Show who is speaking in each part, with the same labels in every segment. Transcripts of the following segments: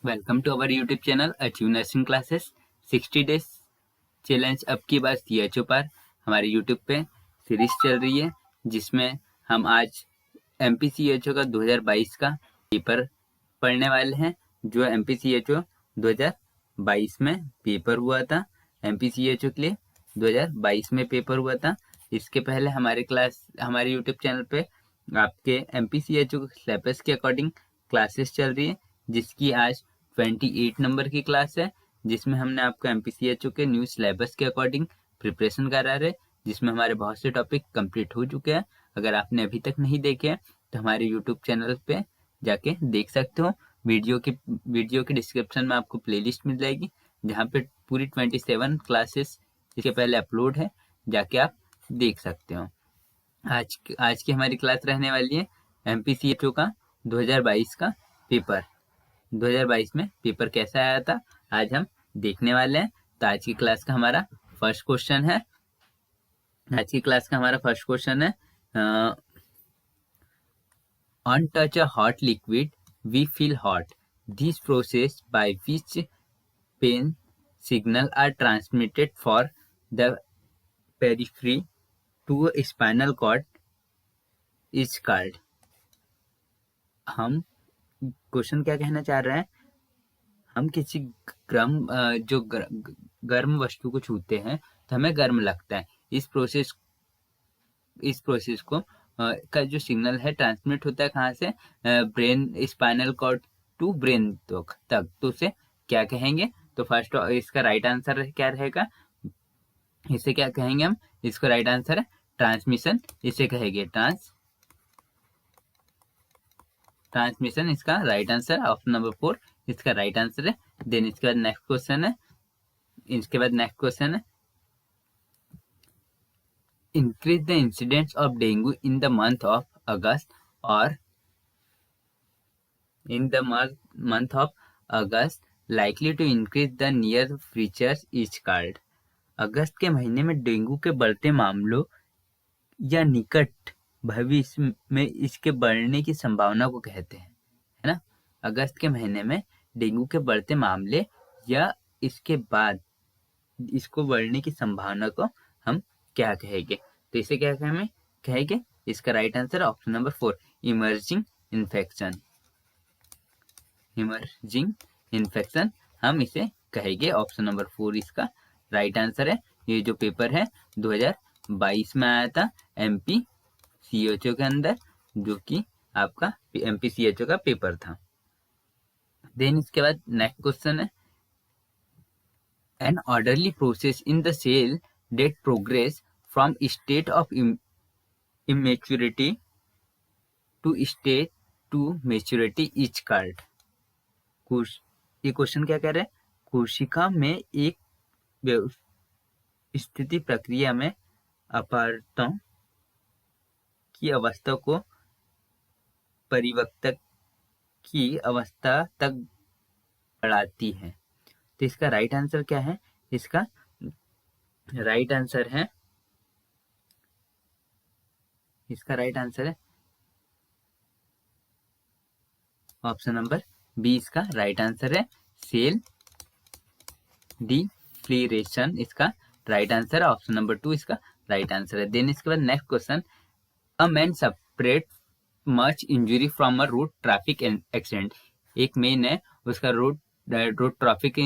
Speaker 1: Welcome to our YouTube channel achieve nursing classes 60 days challenge. अब की बार CHO पर हमारे यूट्यूब पे सीरीज चल रही है, जिसमें हम आज MPCHO का 2022 का पेपर पढ़ने वाले हैं। जो MPCHO 2022 में पेपर हुआ था, MPCHO के लिए 2022 में पेपर हुआ था। इसके पहले हमारे यूट्यूब चैनल पे आपके MPCHO सिलेबस के अकॉर्डिंग क्लासेस चल रही है, जिसकी आज 28 नंबर की क्लास है, जिसमें हमने आपको MPCHO के न्यू सिलेबस के अकॉर्डिंग प्रिपरेशन करा रहे, जिसमें हमारे बहुत से टॉपिक कंप्लीट हो चुके हैं। अगर आपने अभी तक नहीं देखे हैं तो हमारे यूट्यूब चैनल पे जाके देख सकते हो। वीडियो के डिस्क्रिप्शन में आपको प्लेलिस्ट मिल जाएगी, जहाँ पे पूरी 27 क्लासेस इसके पहले अपलोड है, जाके आप देख सकते हो। आज की हमारी क्लास रहने वाली है MPCHO का 2022 का पेपर। 2022 में पेपर कैसा आया था आज हम देखने वाले हैं। तो आज की क्लास का हमारा फर्स्ट क्वेश्चन है on touch a hot liquid we feel hot. This process by which pain signal are transmitted for the periphery to spinal cord is called. हम क्वेश्चन क्या कहना चाह रहे हैं, हम किसी गर्म वस्तु को छूते हैं तो हमें गर्म लगता है। इस प्रोसेस को का जो सिग्नल है ट्रांसमिट होता है कहाँ से, brain spinal cord to brain तक। तो उसे क्या कहेंगे? तो फर्स्ट इसका राइट आंसर क्या रहेगा, इसे क्या कहेंगे हम? इसका राइट आंसर है ट्रांसमिशन, इसे कहेंगे ट्रांसमिशन। इसका राइट आंसर ऑप्शन नंबर 4 इसका राइट आंसर है। देन इसके बाद नेक्स्ट क्वेश्चन है increase the incidence of dengue in the month of August or in the month of August likely to increase the near future is called। अगस्त के महीने में dengue के बढ़ते मामलों या निकट भविष्य में इसके बढ़ने की संभावना को कहते हैं, है ना। अगस्त के महीने में डेंगू के बढ़ते मामले या इसके बाद इसको बढ़ने की संभावना को हम क्या कहेंगे? तो इसे क्या कहेंगे? इसका right answer option number 4 emerging infection हम इसे कहेंगे। ऑप्शन नंबर 4 इसका राइट आंसर है। ये जो पेपर है 2022 में आया था MPCHO के अंदर, जो कि आपका MPCHO का पेपर था। देन इसके बाद नेक्स्ट क्वेश्चन है an orderly process in the cell that progress from state of immaturity to state to maturity is called। ये क्वेश्चन क्या कह रहे हैं, कोशिका में एक स्थिति प्रक्रिया में अपरतों की अवस्था को परिवक्तक की अवस्था तक बढ़ाती है। तो इसका राइट आंसर क्या है? इसका राइट आंसर है ऑप्शन नंबर बी। इसका राइट आंसर है सेल डिफ्लोरेशन। इसका राइट आंसर है ऑप्शन नंबर 2 इसका राइट आंसर है। देन इसके बाद next question a man separate much injury from a road traffic accident. एक मैन है, उसका रोड ट्रैफिक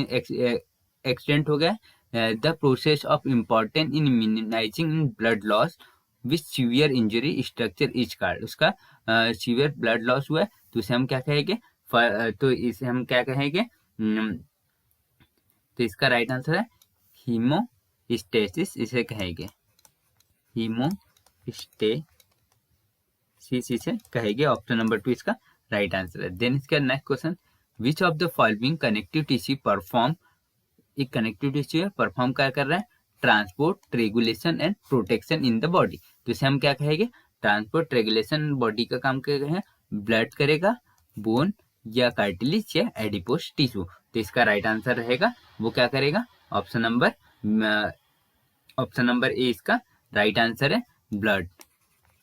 Speaker 1: एक्सीडेंट हो गया। The process of important in minimising blood loss with severe injury structure is called. उसका severe blood loss हुआ है, तो इसे हम क्या कहेंगे? तो इसका राइट आंसर है हीमोस्टेसिस, इसे कहेंगे हीमोस्टेसिस, इसे कहेंगे। ऑप्शन नंबर 2 इसका राइट आंसर है। देन इसका next question which of the following connective tissue perform, एक कनेक्टिव टिश्यू है, परफॉर्म क्या कर रहा है? Transport, regulation and protection in the body. तो इसे हम क्या कहेंगे? ट्रांसपोर्ट, रेगुलेशन बॉडी का काम कर रहे हैं, ब्लड करेगा, बोन या कार्टिलेज या एडिपोस टिश्यू। तो इसका राइट आंसर रहेगा वो क्या करेगा? ऑप्शन नंबर ए इसका राइट आंसर है ब्लड।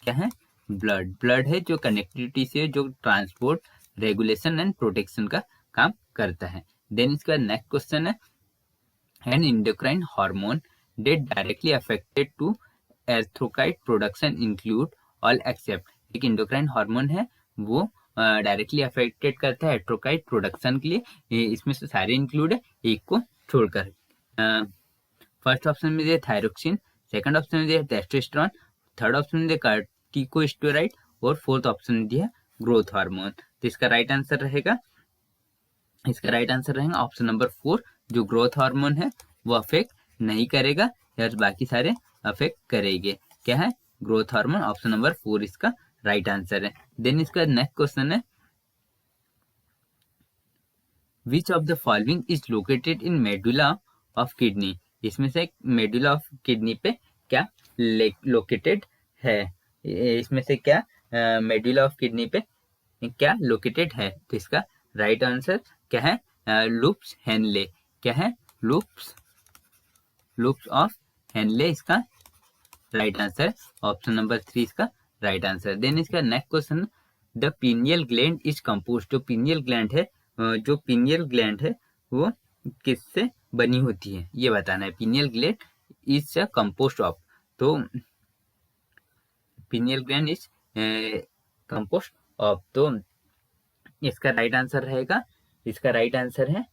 Speaker 1: क्या है? ब्लड है जो कनेक्टिविटी से जो ट्रांसपोर्ट, रेगुलेशन एंड प्रोटेक्शन का काम करता है। देन इसका नेक्स्ट क्वेश्चन है an endocrine hormone that directly affected to erythrocyte production include all except. एक इंडोक्राइन हार्मोन है वो डायरेक्टली अफेक्टेड करता है एर्थ्रोकाइट प्रोडक्शन के लिए, इसमें से सारे इंक्लूड है एक को छोड़कर। फर्स्ट ऑप्शन में दिया थायरोक्सिन, सेकंड ऑप्शन में दिया टेस्टोस्टेरोन, थर्ड ऑप्शन में दिया कार्टिकोस्टेरॉइड और फोर्थ ऑप्शन में दिया ग्रोथ हार्मोन। तो इसका राइट आंसर रहेगा ऑप्शन नंबर 4, जो ग्रोथ हार्मोन है वो अफेक्ट नहीं करेगा या बाकी सारे अफेक्ट करेंगे। क्या है? Growth hormone. ऑप्शन नंबर 4 इसका राइट आंसर है। देन इसका नेक्स्ट क्वेश्चन है which of the following is located in medulla of kidney. इसमें से मेडुला ऑफ किडनी पे क्या लोकेटेड है? इसमें से क्या मेडुला ऑफ किडनी पे क्या लोकेटेड है? तो इसका राइट आंसर क्या है? Loops Henle. क्या है? लूप्स ऑफ हेनले इसका राइट आंसर। ऑप्शन नंबर 3 इसका राइट आंसर। देन इसका next question, the pineal gland is composed. जो पीनियल ग्लैंड है वो किससे बनी होती है ये बताना है। Pineal gland is composed of, तो pineal gland is composed of, तो इसका राइट आंसर रहेगा, इसका राइट आंसर है,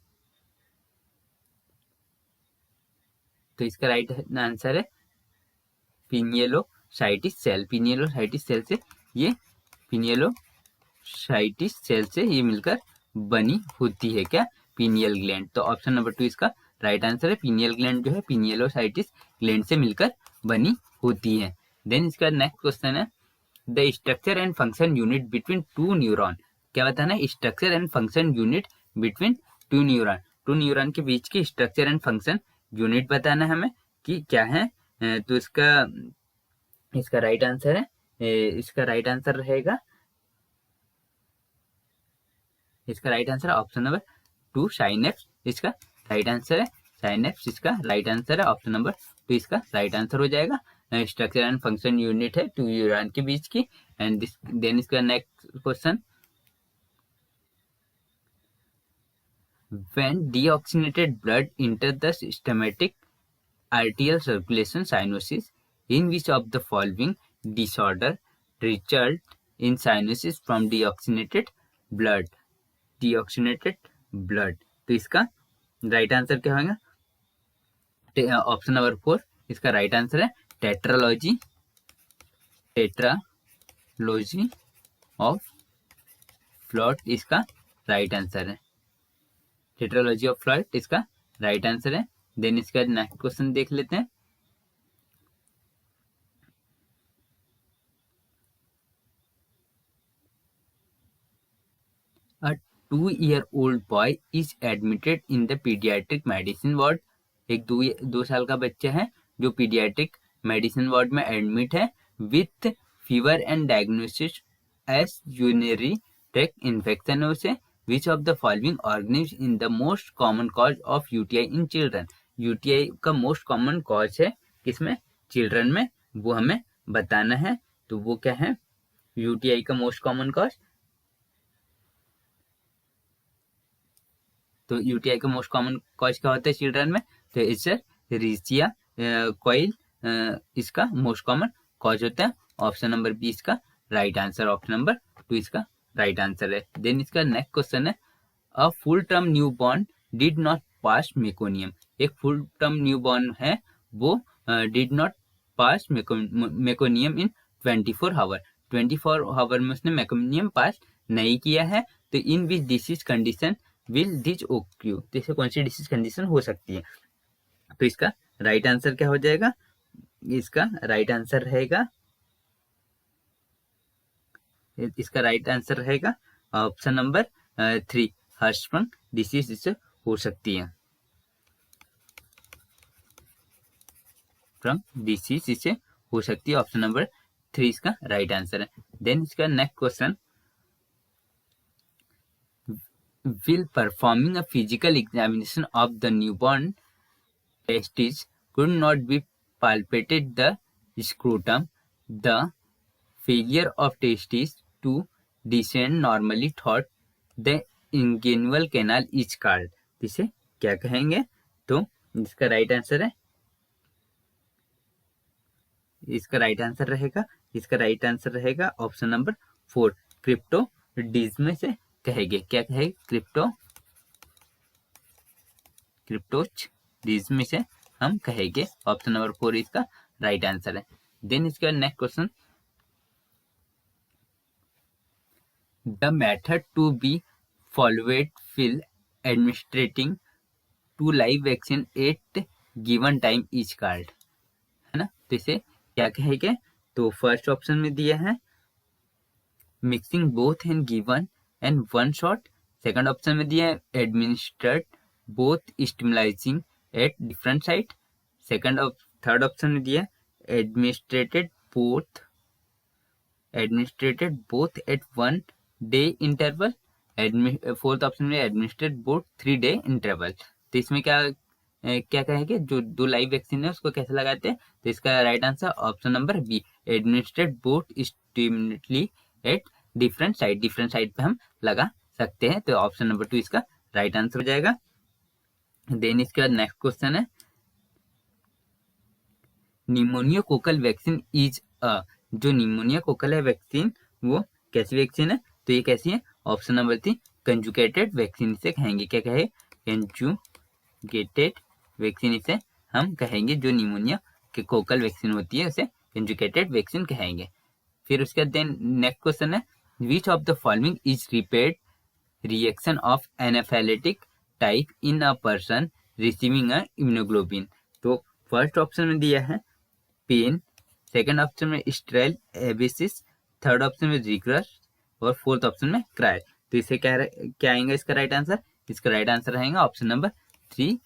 Speaker 1: तो इसका राइट आंसर है पिनियलोसाइटिस सेल। पिनियलोसाइटिस सेल से ये मिलकर बनी होती है क्या? Pineal gland. तो ऑप्शन नंबर 2 इसका राइट आंसर है। पीनियल ग्लैंड जो है पिनियलोसाइटिस ग्लैंड से मिलकर बनी होती है। देन इसका नेक्स्ट क्वेश्चन है the structure and function unit between two neuron. क्या बताना है? Structure and function unit between two neuron. Two neuron के बीच की स्ट्रक्चर एंड फंक्शन यूनिट बताना है हमें कि क्या है। तो इसका राइट आंसर है, इसका राइट आंसर रहेगा, इसका right answer option number 2 synapse इसका राइट आंसर है। साइनेप्स इसका राइट आंसर है। ऑप्शन नंबर 2 इसका राइट आंसर हो जाएगा। स्ट्रक्चर एंड फंक्शन यूनिट है टू न्यूरॉन के बीच की। एंड देन इसका next question, when deoxygenated blood enter the systematic arterial circulation cyanosis, in which of the following disorder result in cyanosis from deoxygenated blood? तो इसका right answer क्या होगा? Option number 4 इसका right answer है tetralogy of float इसका right answer है। Tetralogy of float इसका right answer है। देन इसका नेक्स्ट क्वेश्चन देख लेते हैं। A 2-year-old boy is admitted in the pediatric medicine ward. एक 2 साल का बच्चा है जो पीडियाट्रिक मेडिसिन वार्ड में एडमिट है with fever and diagnosis S urinary tract infection है उसे। विच of the following organism in the most common cause of UTI in children. UTI का मोस्ट कॉमन कॉज है किसमें? चिल्ड्रन में, वो हमें बताना है। तो वो क्या है यूटीआई का मोस्ट कॉमन कॉज? तो यूटीआई का मोस्ट कॉमन कॉज क्या होता है चिल्ड्रन में? तो इससे रिचिया कॉइल इसका मोस्ट कॉमन कॉज होता है। ऑप्शन नंबर 20 का राइट आंसर। ऑप्शन नंबर 2 इसका राइट आंसर है। देन इसका नेक्स्ट क्वेश्चन है a full term new born did not pass meconium. एक फुल टर्म न्यू बॉर्न है वो did not pass meconium in 24 hour. 24 hour में उसने मेकोनियम पास नहीं किया है। तो in which disease condition will this occur. तो इसे कौन सी डिसीज कंडीशन हो सकती है? तो इसका राइट आंसर क्या हो जाएगा? इसका राइट आंसर रहेगा, इसका राइट आंसर रहेगा ऑप्शन नंबर 3 हर्षफंग डिसीज इससे हो सकती है। फ्रॉम डिसीज इससे हो सकती है। ऑप्शन नंबर 3 इसका राइट आंसर है। देन इसका next question, will performing a physical examination of the newborn testes could not be palpated the scrotum. The failure of testes to descend normally thought the inguinal canal is called, इसे क्या कहेंगे? तो इसका right answer है, इसका right answer रहेगा option number 4, cryptorchidism से कहेंगे। क्या कहेंगे? क्रिप्टोडिज्म से हम कहेंगे। ऑप्शन नंबर 4 इसका राइट आंसर है। देन इसके बाद next question, the method to be followed fill administrating two live vaccine at given time is called, है ना? तो इसे क्या कहेंगे? तो फर्स्ट ऑप्शन में दिया है mixing both in given and one shot. Second option में दिया है एडमिनिस्ट्रेट बोथ स्टिमुलाइजिंग at different site. Third option में दिया है administrated both at 1 day interval. Fourth option में एडमिनिस्ट्रेट बोथ 3 डे इंटरवल। तो इसमें क्या कहेंगे? जो 2 लाइव वैक्सीन है उसको कैसे लगाते हैं? तो इसका right answer option number B, administrate both simultaneously at different site पे हम लगा सकते हैं। तो ऑप्शन नंबर 2 इसका राइट आंसर हो जाएगा। देन इसके बाद नेक्स्ट क्वेश्चन है, निमोनियोकोकल वैक्सीन इज अ, जो निमोनियोकोकल है वैक्सीन वो कैसी वैक्सीन है? तो ये कैसी है? ऑप्शन नंबर 3, कंजुगेटेड वैक्सीन से कहेंगे। क्या कहे? कंजुगेटेड वैक्सीन इसे हम कहेंगे। जो निमोनिया के कोकल वैक्सीन होती है उसे कंजुगेटेड वैक्सीन कहेंगे। फिर उसके बाद देन नेक्स्ट क्वेश्चन है, which of the following is repaired reaction of anaphylactic type in a person receiving a immunoglobulin. तो फर्स्ट ऑप्शन में दिया है पेन, सेकंड ऑप्शन में स्ट्रेल एबिसिस, थर्ड ऑप्शन में रिग्रस और फोर्थ ऑप्शन में cry. तो इसे क्या आएगा इसका राइट आंसर? इसका राइट आंसर रहेगा ऑप्शन नंबर 3,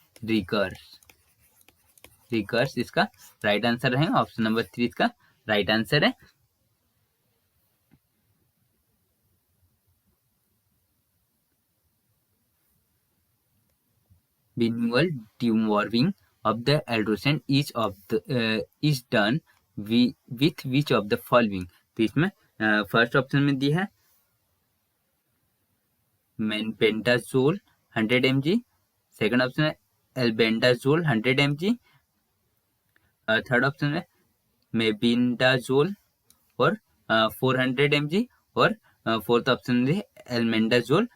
Speaker 1: रिकर्स इसका राइट आंसर रहेगा। ऑप्शन नंबर 3 इसका राइट आंसर है। Binual deworming of the adolescent is done with which of the following। तो इसमें फर्स्ट ऑप्शन में दी है मेनपेंडाजोल 100 mg, सेकंड ऑप्शन है एल्बेंडाजोल 100 mg, थर्ड ऑप्शन है मेबिंडाजोल और 400 mg और फोर्थ ऑप्शन है एल्मेंडाजोल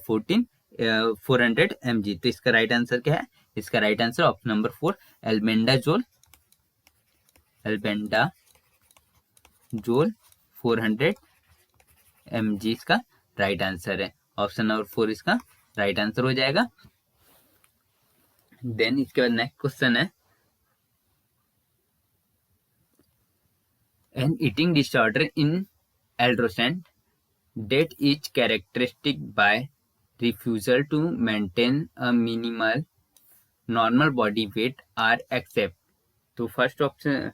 Speaker 1: 400 mg। तो इसका राइट आंसर क्या है? इसका right answer option number 4, albendazole 400 mg इसका राइट आंसर है। ऑप्शन नंबर 4 इसका राइट आंसर हो जाएगा। देन इसके बाद नेक्स्ट क्वेश्चन है, an eating disorder in adolescent that is characteristic by refusal to maintain a minimal normal body weight are accept। तो first option,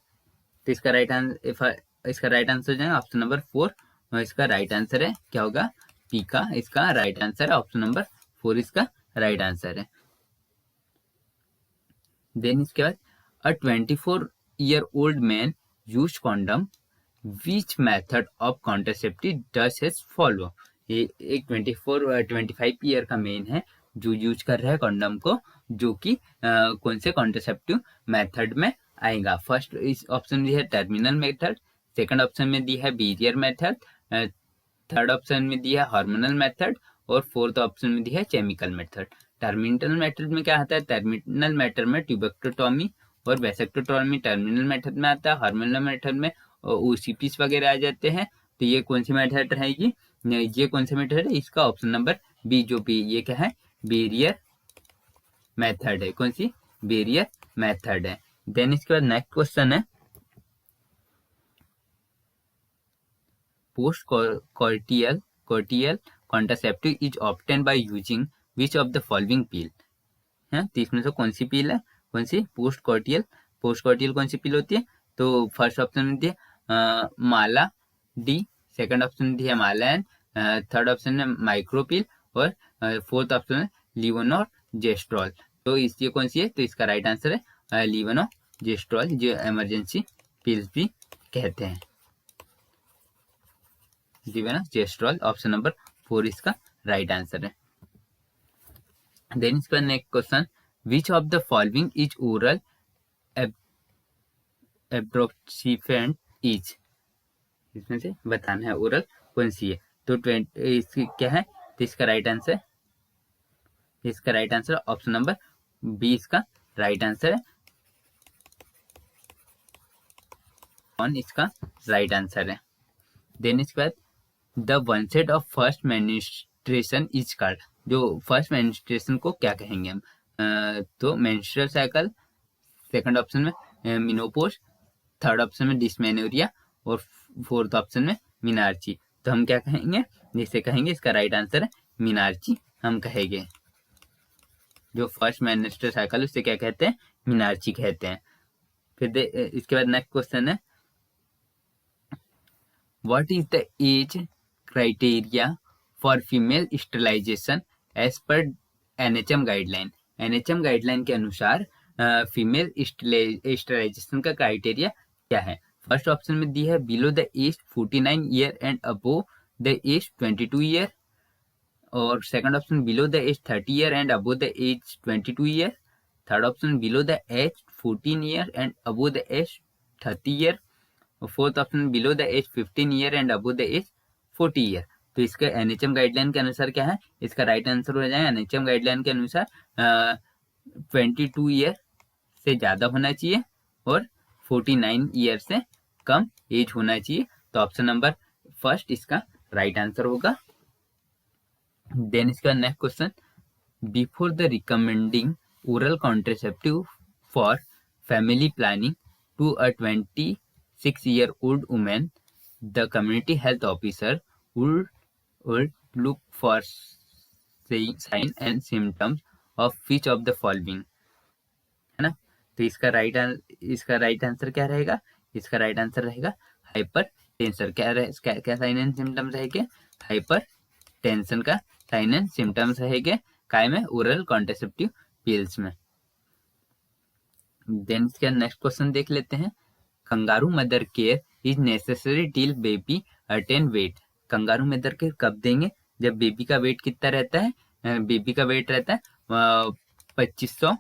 Speaker 1: तो इसका राइट आंसर हो जाएगा ऑप्शन नंबर 4 और इसका राइट आंसर है क्या होगा? पी का इसका राइट आंसर है। ऑप्शन नंबर 4 इसका राइट आंसर है। देन इसके बाद अ 24-year-old man use condom which method of contraceptive does his follow. ये एक 25 ईयर का मैन है जो यूज कर रहा है कॉन्डम को, जो कि कौन से कॉन्ट्रासेप्टिव मेथड में आएगा? फर्स्ट इस ऑप्शन में है टर्मिनल मेथड, सेकंड ऑप्शन में दी है बेरियर मेथड, थर्ड ऑप्शन में दिया है हार्मोनल मेथड और फोर्थ ऑप्शन में दिया है केमिकल मेथड। टर्मिनल मेथड में क्या आता है? टर्मिनल मेथड में ट्यूबेक्टोटॉमी और वेसेक्टोटॉमी टर्मिनल मेथड में आता है। हार्मोनल मेथड में ओसीपीस वगैरह आ जाते हैं। तो ये कौन सी मेथड रहेगी? ये कौन सा मेथड है? इसका ऑप्शन नंबर बी, जो बी ये क्या है? बेरियर मेथड है। कौन सी? बेरियर मेथड है। देन इसके बाद नेक्स्ट क्वेश्चन है, post coital contraceptive is obtain by using which of the following pill है? तो इसमें से कौन सी पिल है? कौन सी? पोस्ट कॉर्टियल कौन सी पिल होती है? तो फर्स्ट ऑप्शन में दिया माला डी, सेकंड ऑप्शन में दिया माला एन, थर्ड ऑप्शन है माइक्रोपिल और फोर्थ ऑप्शन है लिवोनोजेस्ट्रॉल। तो ये कौन सी है? तो इसका राइट आंसर है लिवोनोजेस्ट्रॉल, जो इमरजेंसी पिल्स भी कहते हैं। लिवोनोजेस्ट्रॉल ऑप्शन नंबर 4 इसका राइट आंसर है। देन इसका next question, which of the following is oral abortifacient is, इसमें से बताना है ओरल कौन सी है। तो 20 इसकी क्या है, तो इसका right answer option number B इसका राइट आंसर है, इसका राइट आंसर है। देन इसके बाद the onset of first menstruation is called, जो फर्स्ट मेन्स्ट्रुएशन को क्या कहेंगे हम, तो मेंस्ट्रुअल साइकिल, सेकंड ऑप्शन में मिनोपॉज, थर्ड ऑप्शन में डिस्मेनोरिया और फोर्थ ऑप्शन में मिनार्ची। तो हम क्या कहेंगे, जिसे कहेंगे इसका राइट आंसर है मिनार्ची हम कहेंगे। जो फर्स्ट मेंस्ट्रुअल साइकिल उसे क्या कहते हैं, मिनार्ची कहते हैं। फिर इसके बाद नेक्स्ट क्वेश्चन है, what is the age criteria for female sterilization age पर एनएचएम गाइडलाइन। एनएचएम गाइडलाइन के अनुसार फीमेल स्टरलाइजेशन का क्राइटेरिया क्या है। फर्स्ट ऑप्शन में दी है below the age 49 year and above the age 22 year, और second option below the age 30 year and above the age 22 year, third option below the age 14 year and above the age 30 year, और fourth option below the age 15 year and above the age 40 year. तो इसके NHM guideline के अनुसार क्या है, इसका right answer हो जाएगा एनएचएम गाइडलाइन के अनुसार 22 ईयर से ज्यादा होना चाहिए और 49 ईयर से कम एज होना चाहिए। तो ऑप्शन नंबर फर्स्ट इसका राइट आंसर होगा। देन इसका next question, before the recommending oral contraceptive for family planning to a 26-year-old woman, the community health officer would look for signs and symptoms of which of the following, है ना। तो इसका right answer क्या रहेगा, इसका right answer रहेगा hypertension. क्या sign and symptoms रहेंगे, हाइपर टेंशन का साइन एंड सिम्टम्स रहेंगे काय में, ओरल कॉन्ट्रासेप्टिव पिल्स में। देन इसका नेक्स्ट क्वेश्चन देख लेते हैं, kangaroo mother care is necessary till baby attain weight. Kangaroo mother care कब देंगे, जब बेबी का वेट कितना रहता है, बेबी का वेट रहता है 2500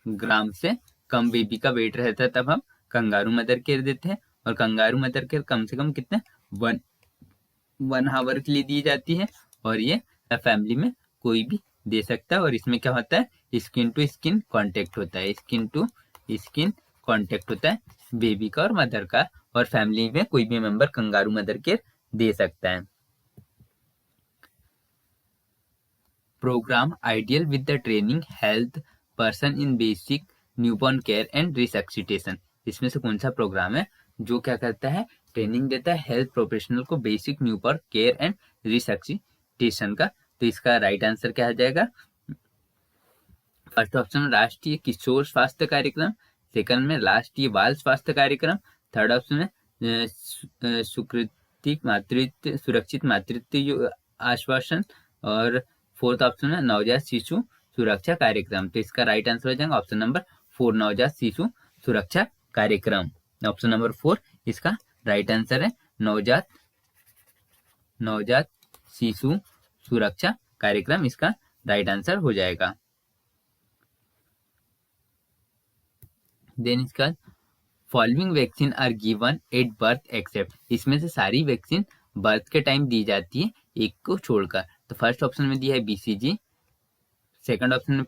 Speaker 1: ग्राम से कम बेबी का वेट रहता है, तब हम कंगारू मदर केयर देते हैं। और कंगारू मदर केयर कम से कम कितने 1 आवर के लिए दी जाती है, और ये फैमिली में कोई भी दे सकता है। और इसमें क्या होता है, स्किन टू स्किन कांटेक्ट होता है, स्किन टू स्किन कांटेक्ट होता है बेबी का और मदर का, और फैमिली में कोई भी मेंबर कंगारू मदर केयर दे सकता है। Programme ideal with the training health person in basic newborn care and resuscitation. इसमें से कौन सा प्रोग्राम है जो क्या करता है, ट्रेनिंग देता है हेल्थ प्रोफेशनल को basic newborn care and resuscitation का। तो इसका राइट आंसर क्या आ जाएगा, फर्स्ट ऑप्शन राष्ट्रीय किशोर स्वास्थ्य कार्यक्रम, सेकंड में राष्ट्रीय बाल स्वास्थ्य कार्यक्रम, थर्ड ऑप्शन में सुरक्षित मातृत्व आश्वासन, और फोर्थ ऑप्शन में नवजात शिशु सुरक्षा कार्यक्रम। तो इसका राइट आंसर हो जाएगा ऑप्शन नंबर 4, नवजात शिशु सुरक्षा कार्यक्रम। ऑप्शन नंबर 4 इसका राइट आंसर है, नवजात शिशु सुरक्षा कार्यक्रम इसका राइट आंसर हो जाएगा। देन इसका following vaccine are given at birth except. इसमें से सारी वैक्सीन बर्थ के टाइम दी जाती है, एक को छोड़कर। तो फर्स्ट ऑप्शन में दिया है बीसीजी, सेकंड ऑप्शन में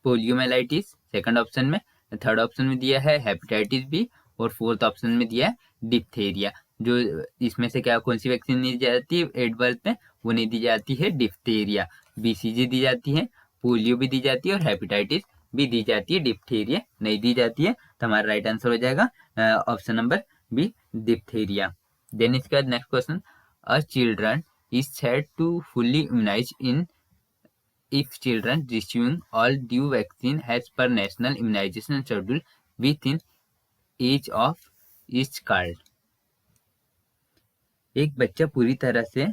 Speaker 1: पोलियोमाइलाइटिस, सेकंड ऑप्शन में, थर्ड ऑप्शन में दिया है हेपेटाइटिस बी, और फोर्थ ऑप्शन में दिया है डिप्थेरिया। जो इसमें से क्या कौन सी वैक्सीन नहीं दी जाती है एट बर्थ में, वो नहीं दी जाती है डिप्थेरिया। बीसीजी दी जाती है, पोलियो भी दी जाती है और हेपेटाइटिस भी दी जाती है, डिप्थेरिया नहीं दी जाती है। तो हमारा राइट आंसर हो जाएगा option number B, diphtheria. Then इसके बाद next question, a children is said to fully immunize in if children receiving all due vaccine as per national immunization schedule within age of is called। एक बच्चा पूरी तरह से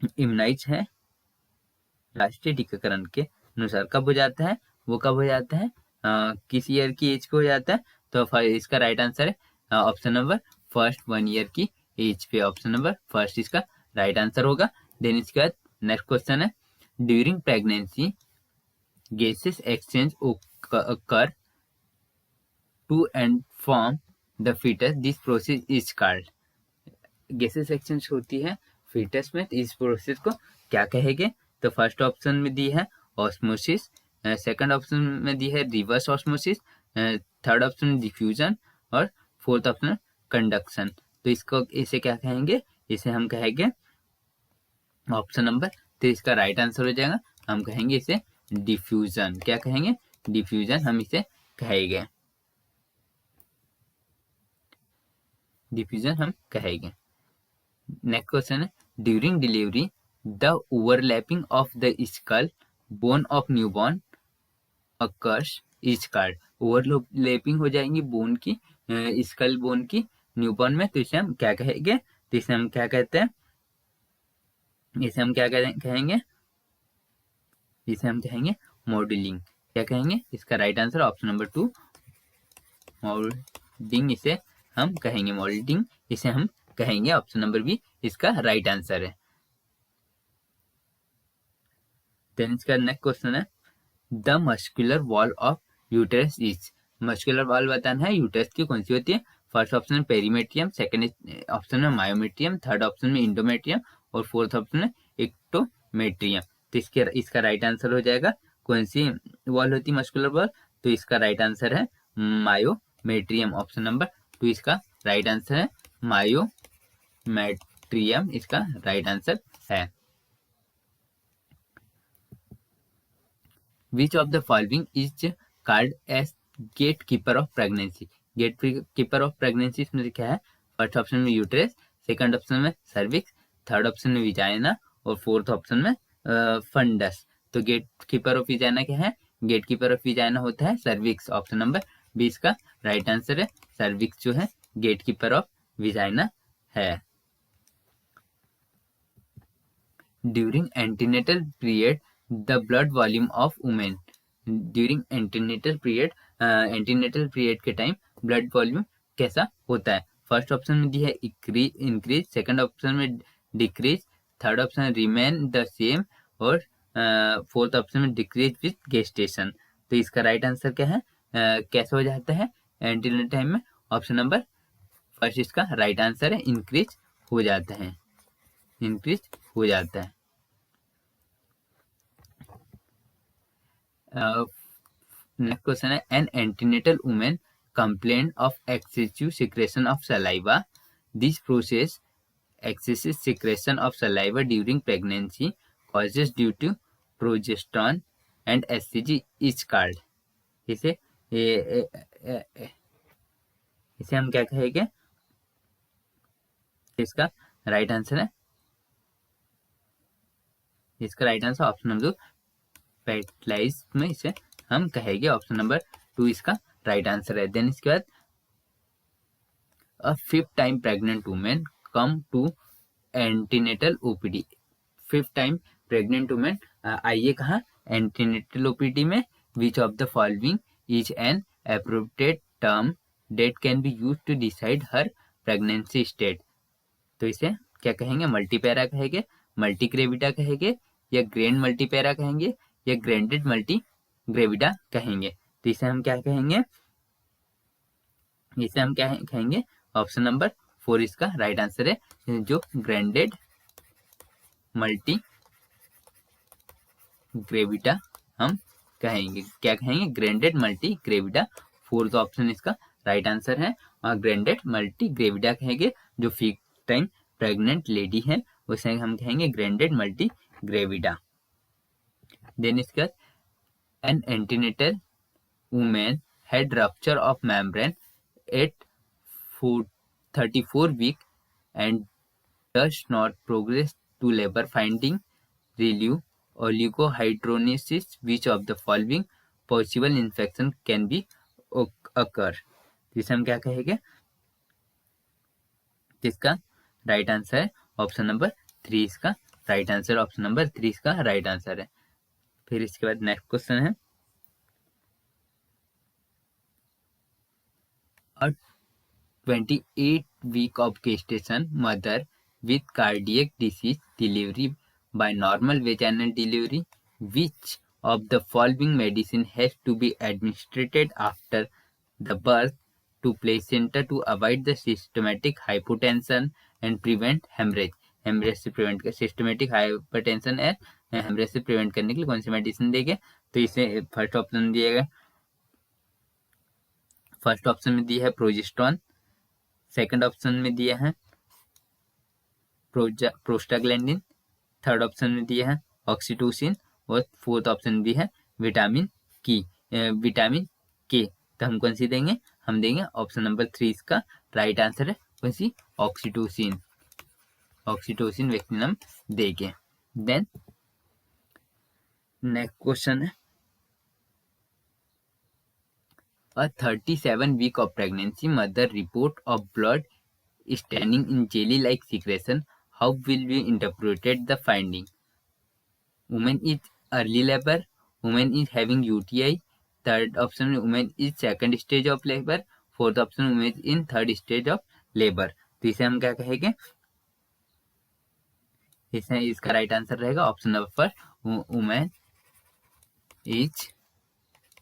Speaker 1: immunise है राष्ट्रीय टीकाकरण के अनुसार कब हो जाता है, वो कब हो जाता है, किस ईयर की एज पे हो जाता है। तो इसका राइट आंसर है ऑप्शन नंबर फर्स्ट 1 ईयर की एज पे, ऑप्शन नंबर फर्स्ट इसका राइट आंसर होगा। देन इसके बाद नेक्स्ट क्वेश्चन है, during pregnancy gases exchange occur to and from the fetus. This process is called. Gases exchange होती है फीटस में, तो इस प्रोसेस को क्या कहेंगे? तो फर्स्ट ऑप्शन में दी है ऑस्मोसिस, सेकंड ऑप्शन में दी है रिवर्स ऑस्मोसिस, थर्ड ऑप्शन में डिफ्यूजन और फोर्थ ऑप्शन कंडक्शन। तो इसको इसे क्या कहेंगे? इसे हम कहेंगे ऑप्शन नंबर, तो इसका राइट आंसर हो जाएगा, हम कहेंगे इसे डिफ्यूजन। क्या कहेंगे? डिफ्यूजन हम इसे कहेंगे, डिफ्यूजन हम कहेंगे। नेक्स्ट क्वेश्चन है, during delivery the overlapping of the skull bone of newborn occurs is called. Overlapping हो जाएंगी बोन की, स्कल बोन की न्यूबॉर्न में, तो इसे हम क्या कहेंगे? तो इसे हम क्या कहते हैं? इसे हम क्या कहेंगे? इसे हम कहेंगे मॉडलिंग। क्या कहेंगे? इसका right answer option number 2 modelling, इसे हम कहेंगे मॉडलिंग, इसे हम कहेंगे ऑप्शन नंबर बी इसका राइट आंसर है। देन इसका नेक्स्ट क्वेश्चन है, the muscular wall of uterus is. Muscular wall बताना है यूटेरस की कौन सी होती है? फर्स्ट ऑप्शन में पेरीमेट्रियम, सेकंड ऑप्शन में मायोमेट्रियम, थर्ड ऑप्शन में इंडोमेट्रियम और फोर्थ ऑप्शन में एक्टोमेट्रियम। तो इसका राइट आंसर हो जाएगा, कौन सी वॉल होती है मस्कुलर वॉल? तो इसका राइट आंसर है मायोमेट्रियम, ऑप्शन नंबर 2 इसका राइट आंसर है, मायोमेट्रियम इसका राइट आंसर है। Which of the following is called as gatekeeper of pregnancy? gatekeeper of pregnancy इसमें क्या है? फर्स्ट ऑप्शन में यूट्रेस, सेकंड ऑप्शन में सर्विक्स, थर्ड ऑप्शन में विजाइना और फोर्थ ऑप्शन में फंडस। तो गेटकीपर ऑफ विजाइना क्या है? गेटकीपर ऑफ विजाइना होता है सर्विक्स, ऑप्शन नंबर 20 का राइट आंसर है, सर्विक्स जो है गेटकीपर ऑफ विजाइना है। During antenatal period the blood volume of women. During antenatal period के टाइम ब्लड वॉल्यूम कैसा होता है? फर्स्ट ऑप्शन में दी है इंक्रीज, सेकंड ऑप्शन में decrease, third option remain the same और फोर्थ ऑप्शन में डिक्रीज विथ गेस्टेशन। तो इसका राइट आंसर क्या है? कैसे हो जाता है एंटीनेटल टाइम में? ऑप्शन नंबर फर्स्ट इसका राइट आंसर है, इंक्रीज हो जाता है, इंक्रीज हो जाता है। नेक्स्ट क्वेश्चन है, an antenatal women complained of excessive secretion of saliva. This process, excessive secretion of saliva during pregnancy, causes due to progesterone and HCG is called. इसे इसे हम क्या कहेंगे? इसका राइट आंसर है, इसका राइट आंसर ऑप्शन नंबर 2 पेटलाइज में इसे हम कहेंगे, ऑप्शन नंबर 2 इसका राइट आंसर है। देन इसके बाद a fifth time pregnant women come to antenatal OPD. Fifth time pregnant women आइए कहाँ? एंटीनेटल ओपीडी में। Which of the following is an appropriate term date can be use to decide her pregnancy state. तो इसे क्या कहेंगे? Multipara कहेंगे, मल्टीग्रेविडा कहेंगे, या ग्रैंड मल्टीपैरा कहेंगे, या ग्रैंडेड मल्टी ग्रेविडा कहेंगे। तो इसे हम क्या कहेंगे? इसे हम क्या कहेंगे? ऑप्शन नंबर 4 इसका राइट आंसर है, जो ग्रैंडेड मल्टी ग्रेविडा हम कहेंगे। क्या कहेंगे? Granted multi gravida, fourth option इसका राइट आंसर है, और ग्रैंडेड मल्टी ग्रेविडा कहेंगे। जो फिफ्थ टाइम प्रेग्नेंट लेडी है उसे हम कहेंगे ग्रैंडेड मल्टी ग्रेविडा। देन इसके बाद an antenatal women had rupture of membrane at 34 week and does not progress to labor finding relief oligohydronesis. Which of the following possible infection can be occur? जिसे हम क्या कहेंगे? जिसका right answer है option number 3 इसका right answer, option number 3 इसका right answer है। फिर इसके बाद नेक्स्ट क्वेश्चन है, a 28 week of gestation mother with cardiac disease delivery by normal vaginal delivery, which of the following medicine has to be administered after the birth to placenta to avoid the systematic hypotension and prevent hemorrhage? Haemorrhage से prevent कर, systematic hypertension है haemorrhage से prevent करने के लिए कौन सी medicine देंगे? तो इसे फर्स्ट ऑप्शन दिएगा, फर्स्ट ऑप्शन में दिया है प्रोजेस्टेरॉन, सेकंड ऑप्शन में दिया है प्रोस्टाग्लैंडिन, थर्ड ऑप्शन में दिया है ऑक्सीटोसिन और फोर्थ ऑप्शन में दिया है विटामिन के। तो हम कौन सी देंगे? हम देंगे ऑप्शन नंबर 3, इसका राइट आंसर है कौन सी? ऑक्सीटोसिन, ऑक्सीटोसिन वैक्सीन हम देंगे। देन नेक्स्ट क्वेश्चन है, a 37-week of pregnancy mother report of blood staining in jelly-like secretion. How will we interpret the finding? Woman is early labor, woman is having UTI, third option woman is second stage of labor, fourth option woman is in third stage of labor. तो इसे हम क्या कहेंगे? इसे इसका right answer रहेगा option number first, women is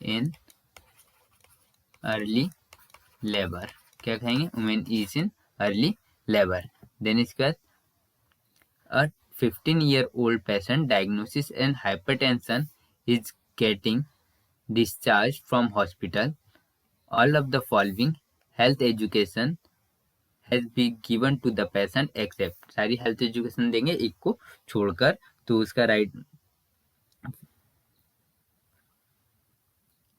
Speaker 1: in early labour. क्या कहेंगे? Women is in early labour. Then इसका a 15-year-old patient diagnosis and hypertension is getting discharged from hospital. All of the following health education has been given to the patient except, सारी health education देंगे एक को छोड़कर। तो उसका right,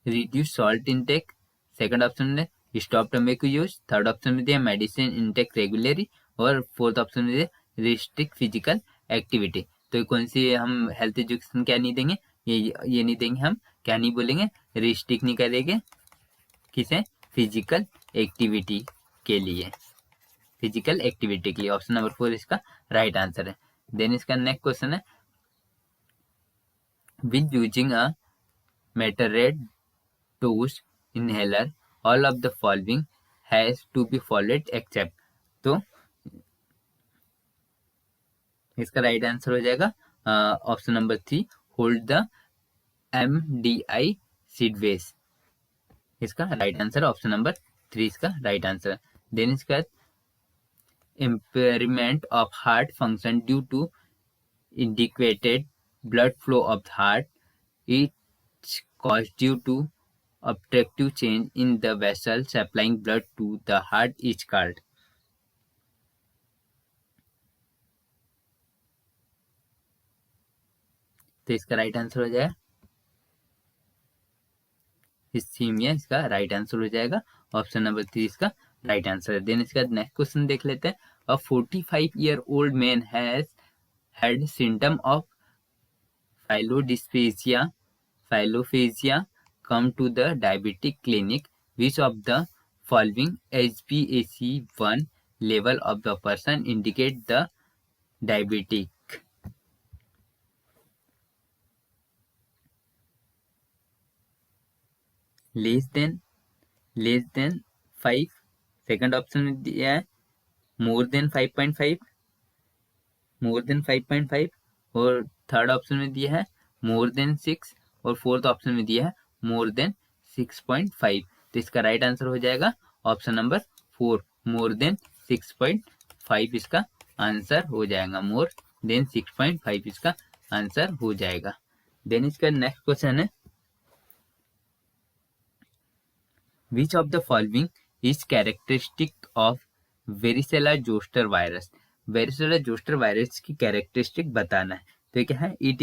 Speaker 1: reduce salt intake, second option में stop tobacco use, third option में दिया मेडिसिन इनटेक रेगुलरली और फोर्थ ऑप्शन में दिया रिस्ट्रिक्ट फिजिकल एक्टिविटी। तो कौन सी हम हेल्थ एजुकेशन क्या नहीं देंगे? ये नहीं देंगे, हम क्या नहीं बोलेंगे? रिस्ट्रिक्ट नहीं करेंगे, किसे? फिजिकल एक्टिविटी के लिए, फिजिकल एक्टिविटी के लिए। ऑप्शन नंबर 4 इसका राइट आंसर है। देन इसका नेक्स्ट क्वेश्चन है, with using a metered dose inhaler all of the following has to be followed except. तो इसका राइट आंसर हो जाएगा option number 3, hold the MDI sideways. इसका राइट आंसर ऑप्शन नंबर 3 इसका right answer. Then इसका impairment of heart function due to inadequate blood flow of the heart, it's caused due to obstructive change in the vessel supplying blood to the heart is called। तो इसका right answer हो जाएगा हिस्टीमिया, इसका right answer हो जाएगा option number 3 इसका right answer है। Then इसका नेक्स्ट क्वेश्चन देख लेते हैं, a 45-year-old man has had symptom of polyphagia come to the diabetic clinic, which of the following HbA1c level of the person indicate the diabetic? Less than 5, second option में दिया है more than 5.5, more than 5.5 और third option में दिया है more than 6 और fourth option में दिया है मोर देन 6.5। तो इसका राइट आंसर हो जाएगा ऑप्शन नंबर 4, मोर देन 6.5 इसका आंसर हो जाएगा, मोर देन 6.5 इसका आंसर हो जाएगा। देन इसका नेक्स्ट क्वेश्चन है, Which of the following is characteristic of varicella zoster virus? varicella zoster virus की कैरेक्टरिस्टिक बताना है। तो क्या है? It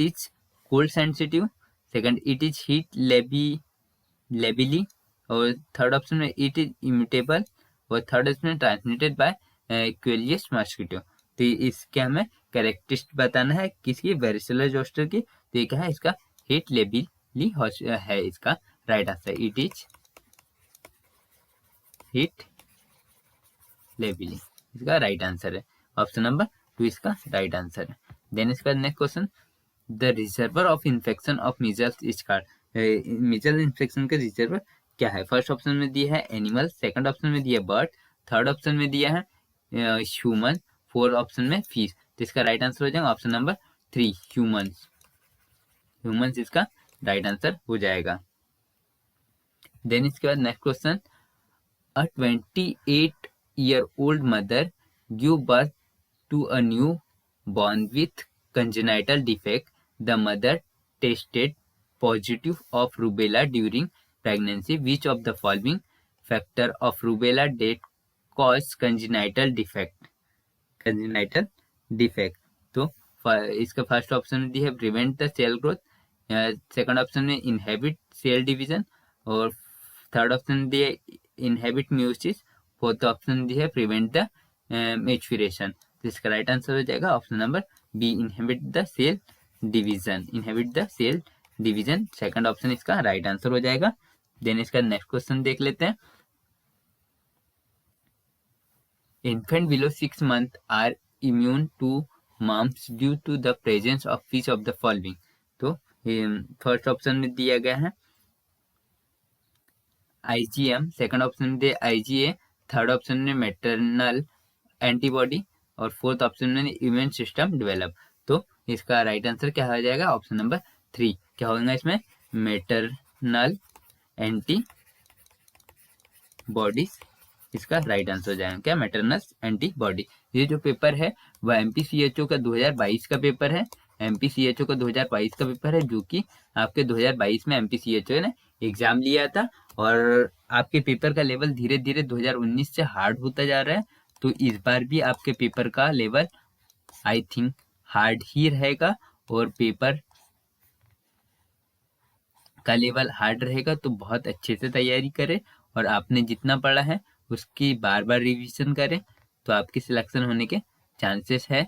Speaker 1: is cold sensitive, second it is heat labile और थर्ड ऑप्शन में इट इज इम्यूटेबल और थर्ड ऑप्शन में ट्रांसमिटेड बाय क्वेलियस मॉस्किटो। तो इसके हमें कैरेक्टरिस्टिक बताना है किसकी? वेरिसेला जोस्टर की। तो ये क्या है? इसका हीट लेबिली है इसका right answer, it is heat labile इसका राइट आंसर है, ऑप्शन नंबर 2 इसका राइट आंसर है। देन इसका next question, the reservoir of infection of measles is called. Measles infection का रिजर्वर क्या है? फर्स्ट ऑप्शन में दिया है एनिमल, सेकंड ऑप्शन में दिया है बर्ड, थर्ड ऑप्शन में दिया है ह्यूमन, फोर्थ ऑप्शन में फिश। तो इसका राइट आंसर हो जाएगा ऑप्शन नंबर 3 ह्यूमंस। ह्यूमंस इसका राइट आंसर हो जाएगा। देन इसके बाद next question, a 28-year-old mother give birth to a new born with congenital defect. The mother tested positive of rubella during pregnancy. Which of the following factor of rubella that cause congenital defect? Congenital defect, तो इसका first option में दी है prevent the cell growth, second option में inhibit cell division, और third option दी है inhibit meiosis, fourth option दी है प्रिवेंट द मेचुरेशन। तो इसका राइट आंसर हो जाएगा option number B, inhibit the cell division. Inhibit the cell division second option इसका राइट आंसर हो जाएगा। देन इसका नेक्स्ट क्वेश्चन देख लेते हैं। Infants below 6 months are immune to mumps due to the presence of which of the following? तो first option में दिया गया है IgM, सेकंड ऑप्शन में दिया IgA, थर्ड ऑप्शन में मैटरनल एंटीबॉडी, और फोर्थ ऑप्शन में इम्यून सिस्टम डेवलप। तो इसका राइट आंसर क्या हो जाएगा ऑप्शन नंबर 3। क्या होगा इसमें मैटरनल एंटीबॉडीज, इसका राइट आंसर हो जाएगा क्या मैटरनल एंटीबॉडी। ये जो पेपर है वह एमपीसीएचओ का 2022 का पेपर है। एमपीसीएचओ का 2022 का पेपर है जो कि आपके 2022 में एमपीसीएचओ ने एग्जाम लिया था, और आपके पेपर का लेवल धीरे धीरे 2019 से हार्ड होता जा रहा है। तो इस बार भी आपके पेपर का लेवल आई थिंक हार्ड ही रहेगा, और पेपर का लेवल हार्ड रहेगा तो बहुत अच्छे से तैयारी करें, और आपने जितना पढ़ा है उसकी बार बार रिवीजन करें, तो आपकी सिलेक्शन होने के चांसेस है।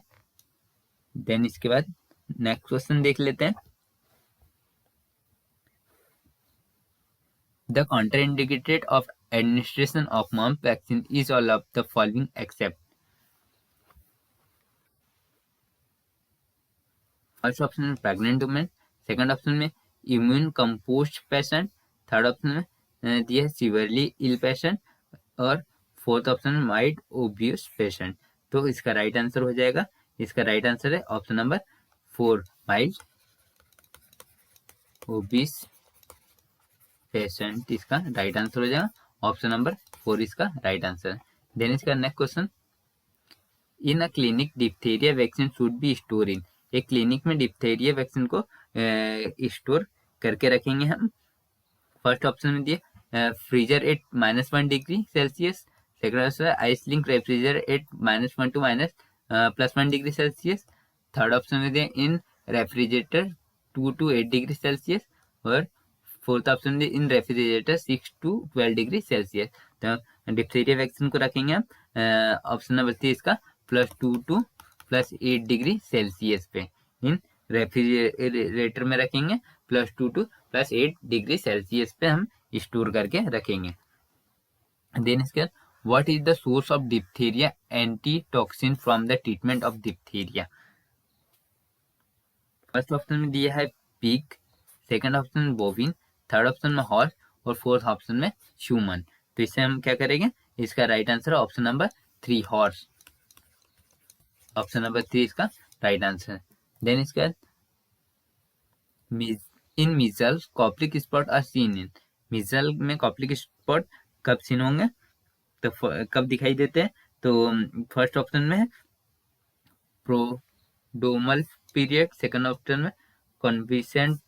Speaker 1: देन इसके बाद नेक्स्ट क्वेश्चन देख लेते हैं। The contraindicated of administration of mumps vaccine is all of the following except. First option में प्रेग्नेंट वुमेन, सेकंड ऑप्शन में immune compost patient, third option में दिया है सीवियरली इल पेशेंट, और फोर्थ ऑप्शन में माइल्ड ओबियस पेशेंट। तो इसका right answer हो जाएगा, इसका राइट आंसर है option number 4 mild obvious patient, इसका राइट आंसर हो जाएगा ऑप्शन नंबर 4 इसका राइट आंसर। देन इसका next question, in a clinic diphtheria vaccine should be store in. एक क्लिनिक में डिप्थीरिया वैक्सीन को स्टोर करके रखेंगे हम। फर्स्ट ऑप्शन में दिए freezer at -1 degree Celsius, second option है ice lined refrigerator at -1 to +1 degree Celsius, third option में दिए in refrigerator 2 to 8 degree Celsius, और फोर्थ ऑप्शन में in refrigerator 6 to 12 degree Celsius. तो डिप्थीरिया वैक्सीन को रखेंगे हम ऑप्शन नंबर 3 इसका +2 to +8 डिग्री सेल्सियस पे, इन रेफ्रिजरेटर में रखेंगे, +2 to +8 डिग्री सेल्सियस पे हम स्टोर करके रखेंगे। देन इसके what is the source of diphtheria antitoxin from the treatment of diphtheria. First option में दिया है पिग, सेकंड ऑप्शन में बोविन, थर्ड ऑप्शन में हॉर्स, और फोर्थ ऑप्शन में ह्यूमन। तो इससे हम क्या करेंगे, इसका right answer option number 3 horse, option number 3 इसका राइट आंसर। देन इसके बाद in measles Koplik spot are seen in. Measles में कॉप्लिक स्पॉट कब सीन होंगे, तो कब दिखाई देते हैं, तो फर्स्ट ऑप्शन में है प्रोडोमल पीरियड, सेकंड ऑप्शन में कन्विसेंट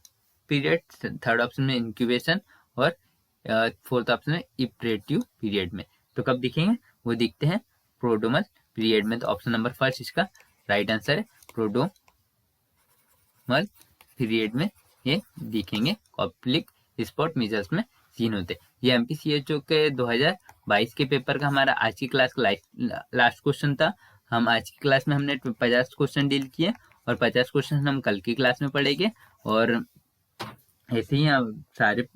Speaker 1: पीरियड, थर्ड ऑप्शन में इंक्यूबेशन, और फोर्थ ऑप्शन में इपरेटिव पीरियड में। तो कब दिखेंगे, वो दिखते हैं प्रोडोमल पीरियड में। तो ऑप्शन नंबर फर्स्ट इसका राइट आंसर है, प्रोडोमल पीरियड में ये दिखेंगे कॉप्लिक स्पॉट मीजल्स में सीन होते। ये एमपीसीएचओ के 2022 के पेपर का हमारा आज की क्लास लास्ट क्वेश्चन था। हम आज की क्लास में हमने 50 क्वेश्चन डील किए, और 50 क्वेश्चन हम कल की क्लास में पढ़ेंगे, और ऐसे ही सारे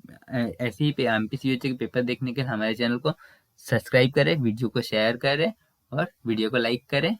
Speaker 1: ऐसे ही एमपीसीएचओ के पेपर देखने के लिए हमारे चैनल को सब्सक्राइब करें, वीडियो को शेयर करें, और वीडियो को लाइक करें।